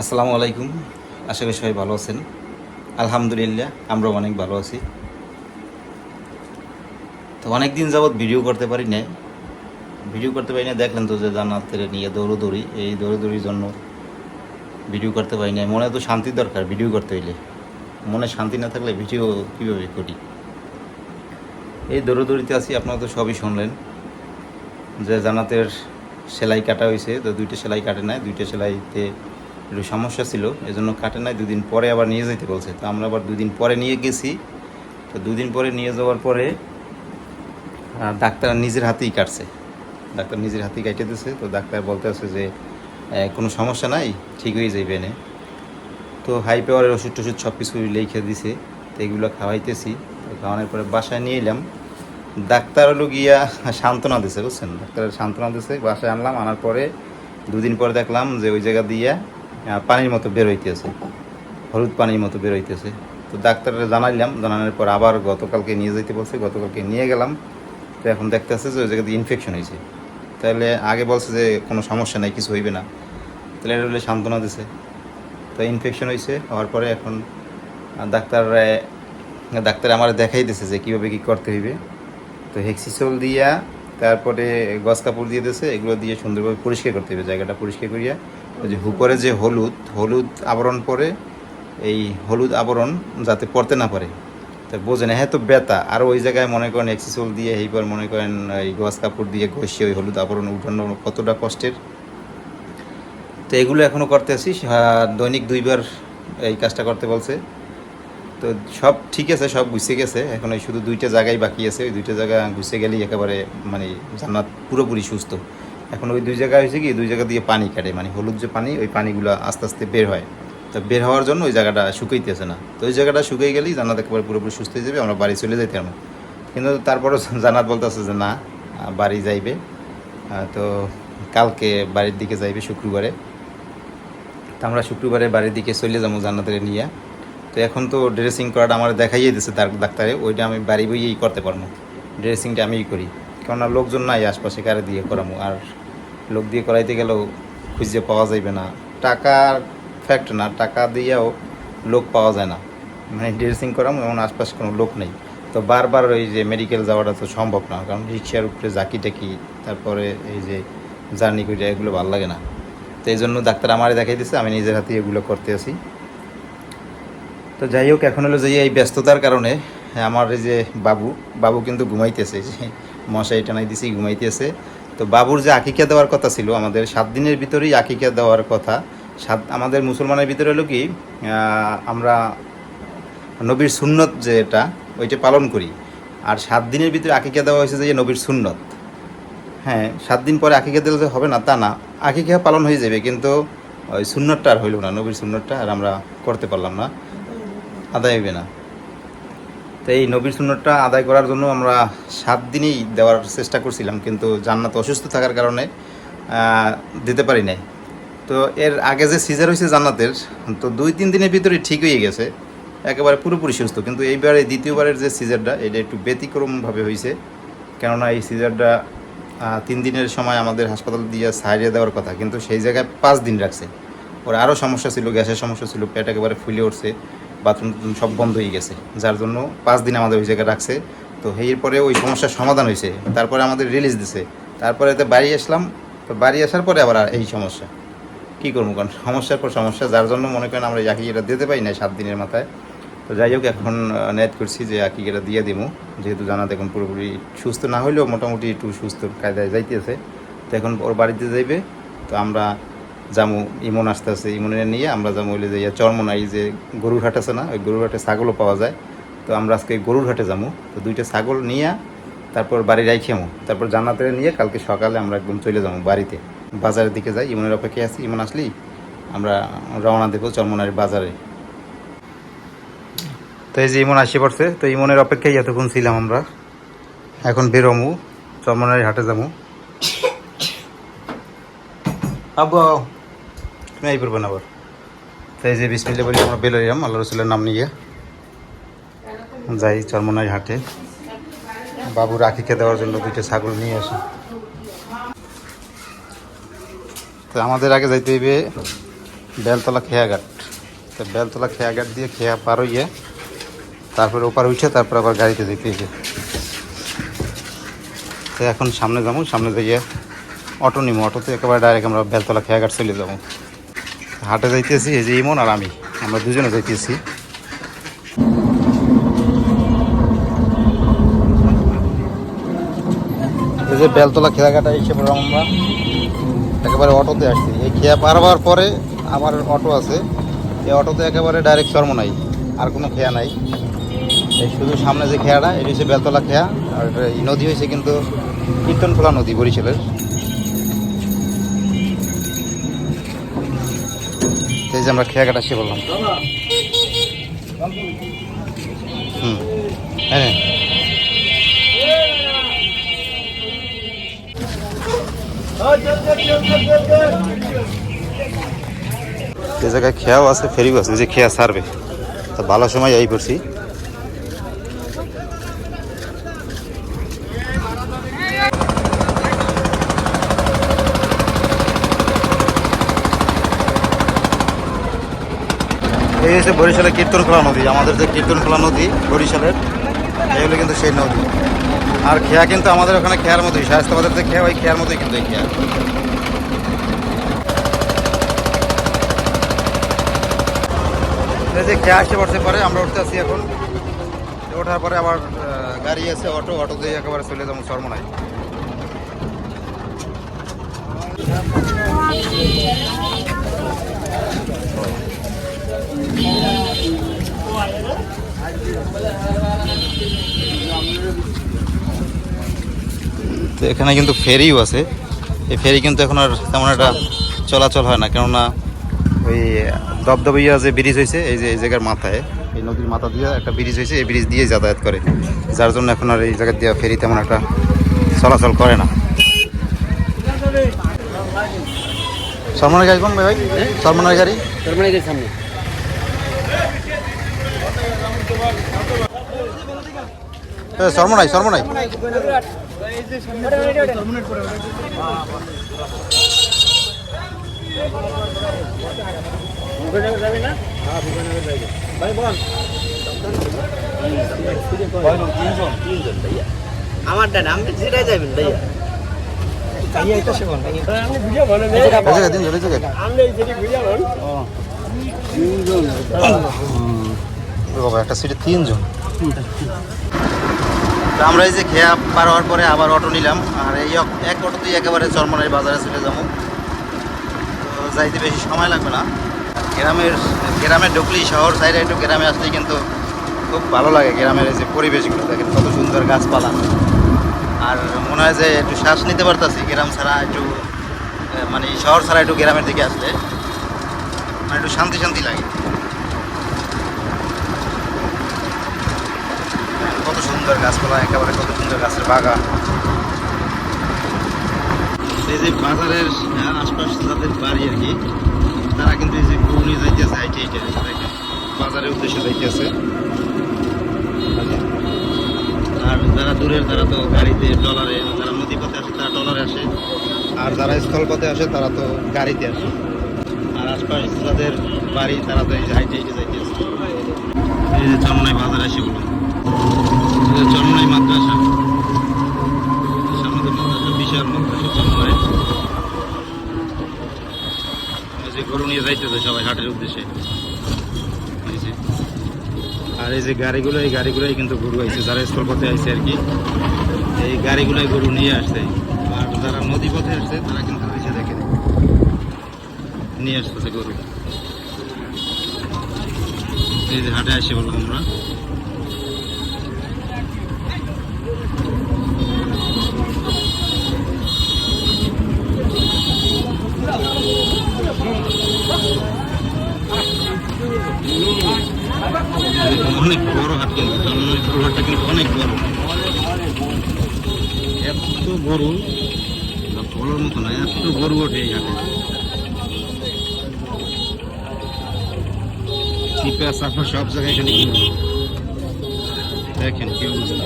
আসসালামু আলাইকুম। আশা করি সবাই ভালো আছেন। আলহামদুলিল্লাহ আমরাও অনেক ভালো আছি। তো অনেক দিন যাবৎ ভিডিও করতে পারি না দেখলেন তো যে জান্নাতের নিয়ে দৌড়োদৌড়ি, এই দৌড়োদৌড়ির জন্য ভিডিও করতে পারি না। মনে তো শান্তির দরকার ভিডিও করতে হইলে, মনে শান্তি না থাকলে ভিডিও কীভাবে করি। এই দৌড়োদৌড়িতে আছি, আপনারা তো সবই শুনলেন যে জান্নাতের সেলাই কাটা হয়েছে। তো দুইটা সেলাই কাটে নাই, দুইটা সেলাইতে একটু সমস্যা ছিল, এজন্য কাটে নাই। দুদিন পরে আবার নিয়ে যেতে বলছে, তো আমরা আবার দুদিন পরে নিয়ে গেছি। তো দুদিন পরে নিয়ে যাওয়ার পরে ডাক্তার নিজের হাতেই কাটছে, ডাক্তার নিজের হাতেই কাটে দিয়েছে। তো ডাক্তার বলতে আছে যে কোনো সমস্যা নাই, ঠিক হয়ে যাইবে না। তো হাই পাওয়ারের ওষুধ টষুধ সব কিছু লিখে দিছে, তো এগুলো খাওয়াইতেছি। তো খাওয়ানোর পরে বাসায় নিয়ে এলাম। ডাক্তার হলো গিয়া সান্ত্বনা দিছে, বুঝছেন, ডাক্তার সান্ত্বনা দিছে। বাসায় আনলাম, আনার পরে দুদিন পরে দেখলাম যে ওই জায়গা দিয়া পানির মতো বের হইতেছে, হলুদ পানির মতো বের হইতেছে। তো ডাক্তারের জানাইলাম, জানানোর পর আবার গতকালকে নিয়ে যেতে বলছে, গতকালকে নিয়ে গেলাম। তো এখন দেখতেছে যে ওই জায়গাতে ইনফেকশন হয়েছে। তাহলে আগে বলছে যে কোনো সমস্যা নাই, কিছু হইবে না, তাহলে এটা হলে সান্ত্বনা দিছে। তো ইনফেকশন হয়েছে, হওয়ার পরে এখন ডাক্তার আমার দেখাই দিছে যে কীভাবে কী করতে হইবে। তো হেক্সিসোল দিয়া, তারপরে গজ কাপড় দিয়ে দিয়েছে, এগুলো দিয়ে সুন্দরভাবে পরিষ্কার করতে হবে, জায়গাটা পরিষ্কার করিয়া। ওই যে উপরে যে হলুদ হলুদ আবরণ পরে, এই হলুদ আবরণ যাতে পড়তে না পারে। তা বোঝেন, হ্যাঁ তো ব্যথা, আর ওই জায়গায় মনে করেন এক্সিসোল দিয়ে, এইবার মনে করেন এই গজ কাপড় দিয়ে ঘষিয়ে ওই হলুদ আবরণ উঠানো কতটা কষ্টের। তো এগুলো এখনও করতে আসি, দৈনিক 2 বার এই কাজটা করতে বলছে। তো সব ঠিক আছে, সব গুছিয়ে গেছে, এখন ওই শুধু 2টা জায়গায় বাকি আছে। ওই 2টা জায়গা গুছিয়ে গেলেই একেবারে মানে জান্নাত পুরোপুরি সুস্থ। এখন ওই 2 জায়গা হয়েছে কি, 2 জায়গা দিয়ে পানি কাটে, মানে হলুদ যে পানি, ওই পানিগুলো আস্তে আস্তে বের হয়। তো বের হওয়ার জন্য ওই জায়গাটা শুকাইতেছে না। তো ওই জায়গাটা শুকিয়ে গেলেই জান্নাত একেবারে পুরোপুরি সুস্থ হয়ে যাবে, আমরা বাড়ি চলে যাইতে পারবো। কিন্তু তারপরেও জান্নাত বলতেছে যে না, বাড়ি যাইবে। তো কালকে বাড়ির দিকে যাইবে শুক্রবারে। তো আমরা শুক্রবারে বাড়ির দিকে চলে যাবো জান্নাতের নিয়ে। তো এখন তো ড্রেসিং করাটা আমার দেখাইয়ে দিচ্ছে তার ডাক্তারে, ওইটা আমি বাড়ি বইয়েই করতে পারবো। ড্রেসিংটা আমিই করি, কেননা লোকজন নাই আশপাশে, কারে দিয়ে করামো। আর লোক দিয়ে করাইতে গেলেও খুঁজে পাওয়া যাইবে না, টাকার ফ্যাক্ট না, টাকা দিয়েও লোক পাওয়া যায় না। মানে ড্রেসিং করামো এমন আশপাশে কোনো লোক নেই। তো বারবার ওই যে মেডিকেল যাওয়াটা তো সম্ভব না, কারণ রিক্সার উপরে জাকি টাকি, তারপরে এই যে জার্নি করে, এগুলো ভালো লাগে না। তো এই জন্য ডাক্তার আমারে দেখাই দিচ্ছে, আমি নিজের হাতে এগুলো করতে আসি। তো যাই হোক, এখন হলো যে এই ব্যস্ততার কারণে আমার এই যে বাবু কিন্তু ঘুমাইতেছে, যে মশাই টানাই দিছি, ঘুমাইতেছে। তো বাবুর যে আকিকা দেওয়ার কথা ছিল, আমাদের 7 দিনের ভিতরেই আকিকা দেওয়ার কথা। আমাদের মুসলমানের ভিতরে হলো কি, আমরা নবীর সুন্নত যেটা, ওইটা পালন করি। আর 7 দিনের ভিতরে আকিকা দেওয়া হয়েছে যে নবীর সুন্নত। হ্যাঁ, 7 দিন পরে আকিকা দিলে যে হবে না তা না, আকিকা পালন হয়ে যাবে, কিন্তু ওই সুন্নতটা আর হইল না, নবীর সুন্নতটা আর আমরা করতে পারলাম না, আদায় হবে না। তো এই নবীর সুন্নতটা আদায় করার জন্য আমরা 7 দিনেই দেওয়ার চেষ্টা করছিলাম, কিন্তু জান্নাত অসুস্থ থাকার কারণে দিতে পারি নাই। তো এর আগে যে সিজার হয়েছে জান্নাতের, তো 2-3 দিনের ভিতরে ঠিক হয়ে গেছে, একেবারে পুরোপুরি সুস্থ। কিন্তু এইবারে দ্বিতীয়বারের যে সিজারটা, এটা একটু ব্যতিক্রমভাবে হয়েছে। কেননা এই সিজারটা 3 দিনের সময় আমাদের হাসপাতাল দিয়ে সাইডে দেওয়ার কথা, কিন্তু সেই জায়গায় 5 দিন রাখছে। ওর আরও সমস্যা ছিল, গ্যাসের সমস্যা ছিল, পেট একেবারে ফুলে উঠছে, বাথরুম সব বন্ধ হয়ে গেছে, যার জন্য 5 দিন আমাদের ওই জায়গায় রাখছে। তো এরপরে ওই সমস্যার সমাধান হয়েছে, তারপরে আমাদের রিলিজ দিছে। তারপরে তো বাড়ি আসলাম। তো বাড়ি আসার পরে আবার এই সমস্যা, কী করবো, কারণ সমস্যার পর সমস্যা, যার জন্য মনে করেন আমরা আকিকাটা দিতে পারি না 7 দিনের মাথায়। তো যাই হোক, এখন নেট করছি যে আকিকাটা দিয়ে দিব, যেহেতু জানাতে এখন পুরোপুরি সুস্থ না হলেও মোটামুটি একটু সুস্থ কায়দায় যাইতেছে। তো এখন ওর বাড়িতে যাইবে। তো আমরা যামু, ইমন আসতে আছে, ইমনের নিয়ে আমরা যাবো হইলে যে চরমনাই যে গরুর হাট আছে না, ওই গরুর হাটে ছাগলও পাওয়া যায়। তো আমরা আজকে গরুর হাটে যাবো। তো 2টা ছাগল নিয়ে তারপর বাড়ি রাইখামো, তারপর জান্নাতে নিয়ে কালকে সকালে আমরা একদম চলে যাবো বাড়িতে, বাজারের দিকে যাই। ইমনের অপেক্ষায় আছি, ইমন আসলেই আমরা রওনা দেবো চরমনার বাজারে। তো এই যে ইমন আসে পড়ছে, তো ইমনের অপেক্ষায় এতক্ষণ ছিলাম আমরা। এখন বেরোমু, চরমনার হাটে যাবো। আব্বু তুমি এই করবো না আবার। তো এই যে বিসমিল্লাহ বলি আমরা বেরোলাম আল্লাহ রসুলের নাম নিয়ে, যাই চরমনাই হাটে। বাবু রাখিকে দেওয়ার জন্য 2টা ছাগল নিয়ে আসি। তো আমাদের আগে যাইতে হইবে বেলতলা খেয়াঘাট। তো বেলতলা খেয়াঘাট দিয়ে খেয়া পার হইয়ে তারপরে ওপার উঠে তারপর আবার গাড়িতে যেতে হয়েছে। তো এখন সামনে যাবো, সামনে যাইয়ে অটো নিবো, অটোতে একেবারে ডাইরেক্ট আমরা বেলতলা খেয়াঘাট চলে যাবো। হাটে যাইতেছি, এই যে ইমন আর আমরা দুজনে যাইতেছি। এই যে বেলতলা খেয়াঘাটা হিসেবে আমরা একেবারে অটোতে আসছি। এই খেয়া পার হওয়ার পরে আমার অটো আছে, এই অটোতে একেবারে ডাইরেক্ট চরমোনাই, আর কোনো খেয়া নাই। এই শুধু সামনে যে খেয়াটা এটি হচ্ছে বেলতলা খেয়া, আর এই নদী হয়েছে কিন্তু কীর্তনখোলা নদী বরিশালের। এই যে আমরা খেয়াঘাট আসি বললাম। হ্যাঁ এই জায়গায় খেয়াও আছে, ফেরিও আছে, যে খেয়া ছাড়বে। তো ভালো সময় এই করছি। এই হচ্ছে বরিশালের কীর্তনখোলা নদী, আমাদের যে কীর্তনখোলা নদী বরিশালের, এই হলো কিন্তু সেই নদী। আর খেয়া কিন্তু আমাদের ওখানে খেয়ার মতোই, শায়েস্তাবাদের যে খেয়া ওই খেয়ার মতোই কিন্তু এই খেয়া। এই যে খেয়া আসতে পারছে পরে আমরা উঠতে আসছি এখন। ওঠার পরে আবার গাড়ি আছে, অটো দিয়ে একেবারে চলে যাবো চরমোনাই। তো এখানে কিন্তু ফেরিও আছে, এই ফেরি কিন্তু এখন আর তেমন একটা চলাচল হয় না, কেননা ওই দবদবিয়া যে ব্রিজ হয়েছে এই যে এই জায়গার মাথায়, এই নদীর মাথা দিয়ে একটা ব্রিজ হয়েছে, এই ব্রিজ দিয়ে যাতায়াত করে, যার জন্য এখন আর এই জায়গা দিয়ে ফেরি তেমন একটা চলাচল করে না। সলমানের গাড়ি কোন ভাই? সলমানের গাড়ি সামনে। সরমনাই আমার ডান আপনি যেটা যাবেন ভাইয়া একটা সিটে 3 জন। আমরা এই যে খেয়া পার হওয়ার পরে আবার অটো নিলাম, আর এই এক অটোতেই একেবারে চরমোনাই বাজারে চলে যাবো। তো যাইতে বেশি সময় লাগবে না। গ্রামে ঢুকলেই, শহর সাইডে একটু গ্রামে আসলেই কিন্তু খুব ভালো লাগে। গ্রামের এই যে পরিবেশগুলো দেখেন কত সুন্দর গাছপালা, আর মনে হয় যে একটু শ্বাস নিতে পারতাছি গ্রাম ছাড়া, একটু মানে শহর ছাড়া একটু গ্রামের দিকে আসলে মানে একটু শান্তি শান্তি লাগে। কত সুন্দর গাছপালা, একেবারে কত সুন্দর গাছের বাগান। এই যে বাজারের আশপাশ যাদের বাড়ি আর কি, তারা কিন্তু এই যে গরু নিয়ে যাইতেছে হাইটে হাইটে, বাজারের উদ্দেশ্যে যাইতেছে। আর যারা দূরের তারা তো গাড়িতে, ট্রলারে, যারা নদী পথে আসে তারা ট্রলারে আসে, আর যারা স্থল পথে আসে তারা তো গাড়িতে আসে। আর আশপাশ যাদের বাড়ি তারা তো এই যে হাইটে হাইটে যাইতেছে। এই যে চরমোনাই বাজারে আসে বলুন, চরমোনাই মাদ্রাসা, সামনে মাদ্রাসা, বিশাল মাদ্রাসা চরমোনাই। যে গরু নিয়ে যাইতেছে সবাই হাটের উদ্দেশ্যে। আর এই যে গাড়িগুলো, এই গাড়িগুলোই কিন্তু গরু আইছে, যারা স্থল পথে আইছে আর কি, এই গাড়িগুলোই গরু নিয়ে আসছে। আর যারা নদী পথে আসছে তারা কিন্তু এসে দেখে নিয়ে আসতেছে গরু। এই যে হাটে আসে বলবো আমরা। অনেক বড় হাট, কিন্তু পুরো হাটটা কিন্তু অনেক বড়, এত গরু বলার মতো না, এত গরু ওঠে এই হাটে। চিপা চাপা সব জায়গায় খালি গরু, দেখেন কি অবস্থা।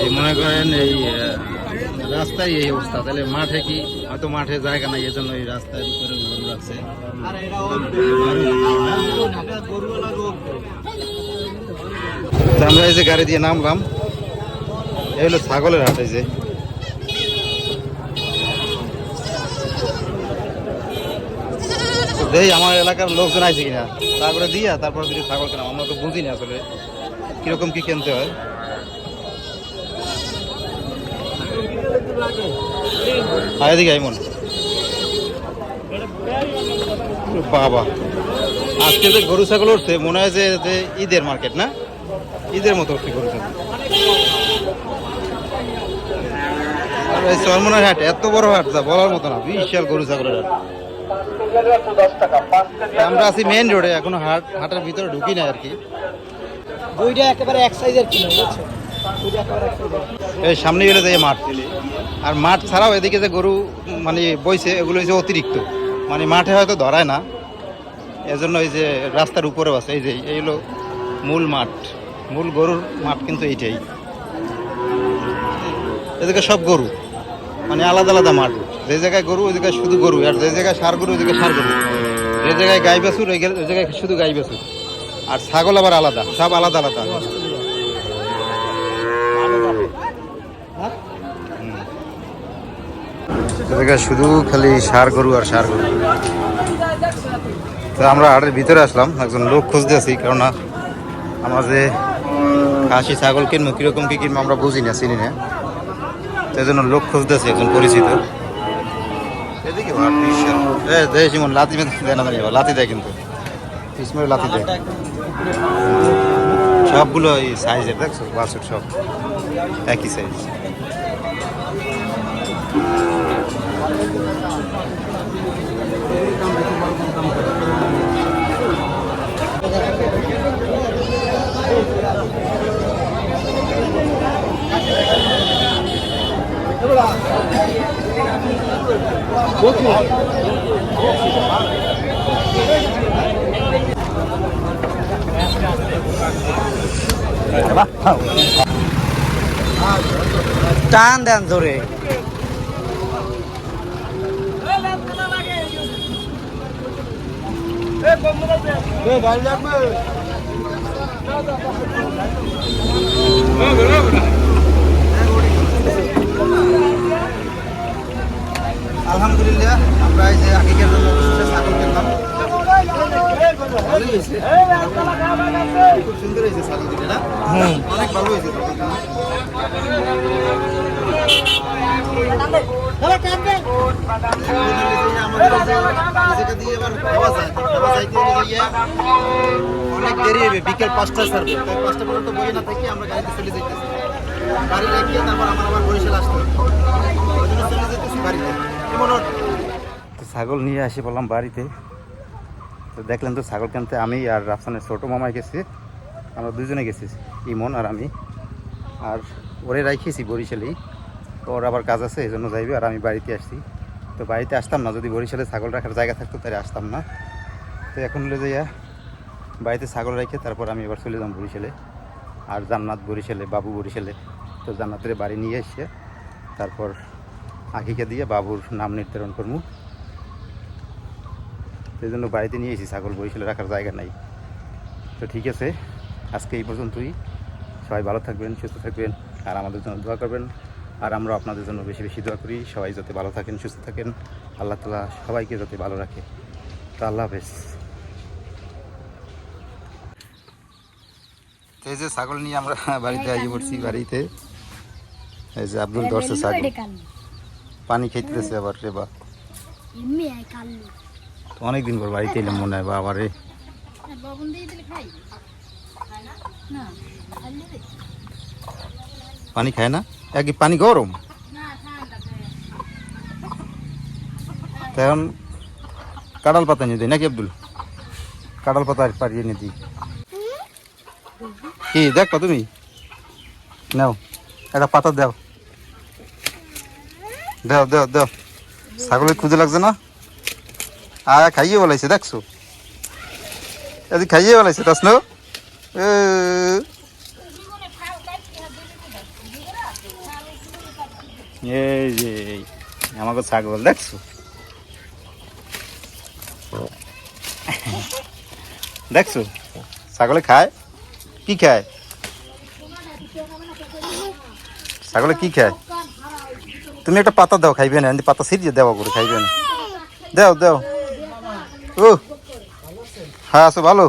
এই মনে করেন এই রাস্তায় এই অবস্থা, তাহলে মাঠে কি হয়তো মাঠে জায়গা নাই, এজন্য এই রাস্তার উপরে গরু রাখছে। তো আমরা এই যে গাড়ি দিয়ে নামলাম, এই হলো ছাগলের হাট। এই যে দেই আমার এলাকার লোকজন আছে কিনা, তারপরে দিয়া তারপর কিছু ছাগল কেনা, আমরা তো বুঝি না আসলে কিরকম কি কিনতে হয়। এদিকে এমন বাবা, আজকে যে গরু ছাগল উঠছে মনে হয় যে ঈদের মার্কেট না, ঈদের মতো উঠছে গরু ছাগল। এই চরমনার হাট এত বড় হাট যা বলার মতো না, বিশাল গরু ছাগলের হাট। আমরা আছি মেইন রোডে, এখনো হাটের ভিতরে ঢুকি না আর কি। দুইটা একেবারে এক সাইজের কিলো, বুঝছো? এই সামনে গেলে যে মাঠ, আর মাঠ ছাড়াও এদিকে যে গরু মানে বইছে এগুলো হচ্ছে অতিরিক্ত, মানে মাঠে হয়তো ধরায় না, এজন্য এই যে রাস্তার উপরেও আছে। এই যে এই হলো মূল মাঠ, মূল গরুর মাঠ কিন্তু এইটাই। এদিকে সব গরু, মানে আলাদা আলাদা মাঠ, যে জায়গায় গরু ওই জায়গায় শুধু গরু, আর যে জায়গায় সার গরু ওই জায়গায় সার গরু, যে জায়গায় গাই বাছুর ওই জায়গায় শুধু গাই বাছুর, আর ছাগল আবার আলাদা, সব আলাদা আলাদা। শুধু খালি সার গরু আর সার গরু। তো আমরা হাটের ভিতরে আসলাম, একজন লোক খুঁজতে আছি, কারণ আমরা যে খাসি ছাগল কিনবো কিরকম কি কিনবো আমরা বুঝি না, চিনি না, সেই জন্য লোক খুঁজতে আছি একজন পরিচিত। এদিকে যেমন লাতি দেয় না, লাতি দেয় কিন্তু ইসমরে লাতি দেয়, সবগুলো এই সাইজের দেখছো, বাছুর সব একই সাইজ। টান দেন ধরে। আলহামদুলিল্লাহ আমরা এই যে আকিকের জন্য ছাগল কিনলাম, খুব সুন্দর হয়েছে ছাগল দুটো না, অনেক ভালো হয়েছে। অনেক দেরি হবে, বিকেল 5টায় ছাড়বে, তাই 5টা পর্যন্ত বই না থেকে আমরা গাড়িতে চলে যেতেছি, গাড়ি রেখে তারপর আমার আবার বরিশাল আসতে হবে, ওই জন্য চলে যেতেছি বাড়িতে। তো ছাগল নিয়ে আসি বললাম বাড়িতে। তো দেখলেন তো ছাগল কিনতে আমি আর রাফসানের ছোটো মামাই গেছি, আমরা দুজনে গেছি, ইমন আর আমি, আর ওরে রাখিয়েছি বরিশালেই, তো ওর আবার কাজ আছে এই জন্য যাইবে, আর আমি বাড়িতে আসছি। তো বাড়িতে আসতাম না, যদি বরিশালে ছাগল রাখার জায়গা থাকতো তাহলে আসতাম না। তো এখন হলে যাইয়া বাড়িতে ছাগল রেখে তারপর আমি এবার চলে যাম বরিশালে, আর জান্নাত বরিশালে, বাবু বরিশালে। তো জান্নাতের বাড়ি নিয়ে এসে তারপর আঁকিকে দিয়ে বাবুর নাম নির্ধারণ করবো, সেই জন্য বাড়িতে নিয়ে এসেছি, ছাগল বরিশালে রাখার জায়গা নাই। তো ঠিক আছে, আজকে এই পর্যন্তই। সবাই ভালো থাকবেন, সুস্থ থাকবেন, আর আমাদের জন্য দোয়া করবেন, আর আমরা আপনাদের জন্য বেশি বেশি দোয়া করি। সবাই যাতে ভালো থাকেন, সুস্থ থাকেন, আল্লাহ তাআলা সবাইকে যাতে ভালো রাখে। তো আল্লাহ হাফেজ। এই যে ছাগল নিয়ে আমরা বাড়িতে আইয়ে পড়ছি, বাড়িতে এই যে আব্দুল ধরছে ছাগল, পানি খাইতেছে আবার রে বা, অনেকদিন পর বাড়িতে এলাম মনে হয় বাবা রে। পানি খায় না, একই পানি গরম, এখন কাঁঠাল পাতা নিয়ে দিই নাকি আব্দুল, কাঁঠাল পাতা পাড়িয়ে নিয়ে দিই। কি দেখো তুমি, নাও একটা পাতা দাও, দাও দাও দাও, ছাগলের খুঁজে লাগছে না, খাইয়ে বলাইছে দেখছো, এদিকে খাইয়ে বলাইছে তাসনো। এই যে আমাকে ছাগল দেখছো, দেখছো ছাগলে খায়, কি খায় ছাগলে, কি খায়? তুমি একটা পাতা দাও, খাইবে না, পাতা ছিটিয়ে দেওয়া করে খাইবে না, দাও দাও। ও হ্যাঁ আছো ভালো।